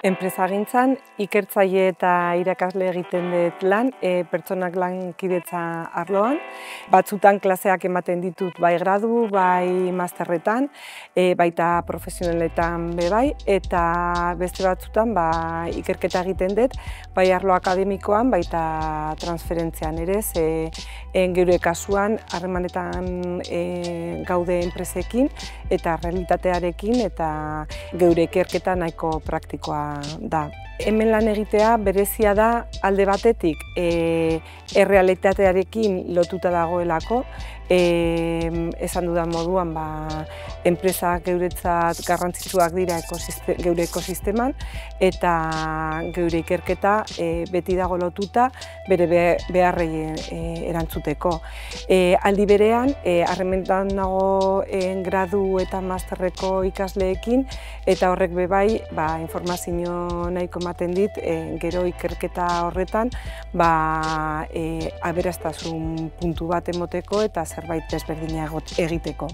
Enpresagintzan ikertzaile eta irakasle egiten dut lan, pertsonak lankidetza arloan. Batzutan klaseak ematen ditut bai gradu, bai masterretan, baita profesionaletan bai, eta beste batzutan ikerketa egiten dut, bai arlo akademikoan, baita transferentzian ere, geure kasuan harremanetan gaude enpresekin eta realitatearekin, eta geure ikerketa nahiko praktikoa da. Hemen lan egitea berezia da alde batetik errealitatearekin lotuta dagoelako, esan dudan moduan enpresak geuretzat garrantzitsuak dira geure ekosisteman, eta geure ikerketa beti dago lotuta bere beharrei erantzuteko. Aldi berean, harremetan nago gradu eta masterreko ikasleekin, eta horrek bai informazio nahiko ematen dit, gero ikerketa horretan aberastasun puntu bat emoteko eta zerbait desberdina egiteko.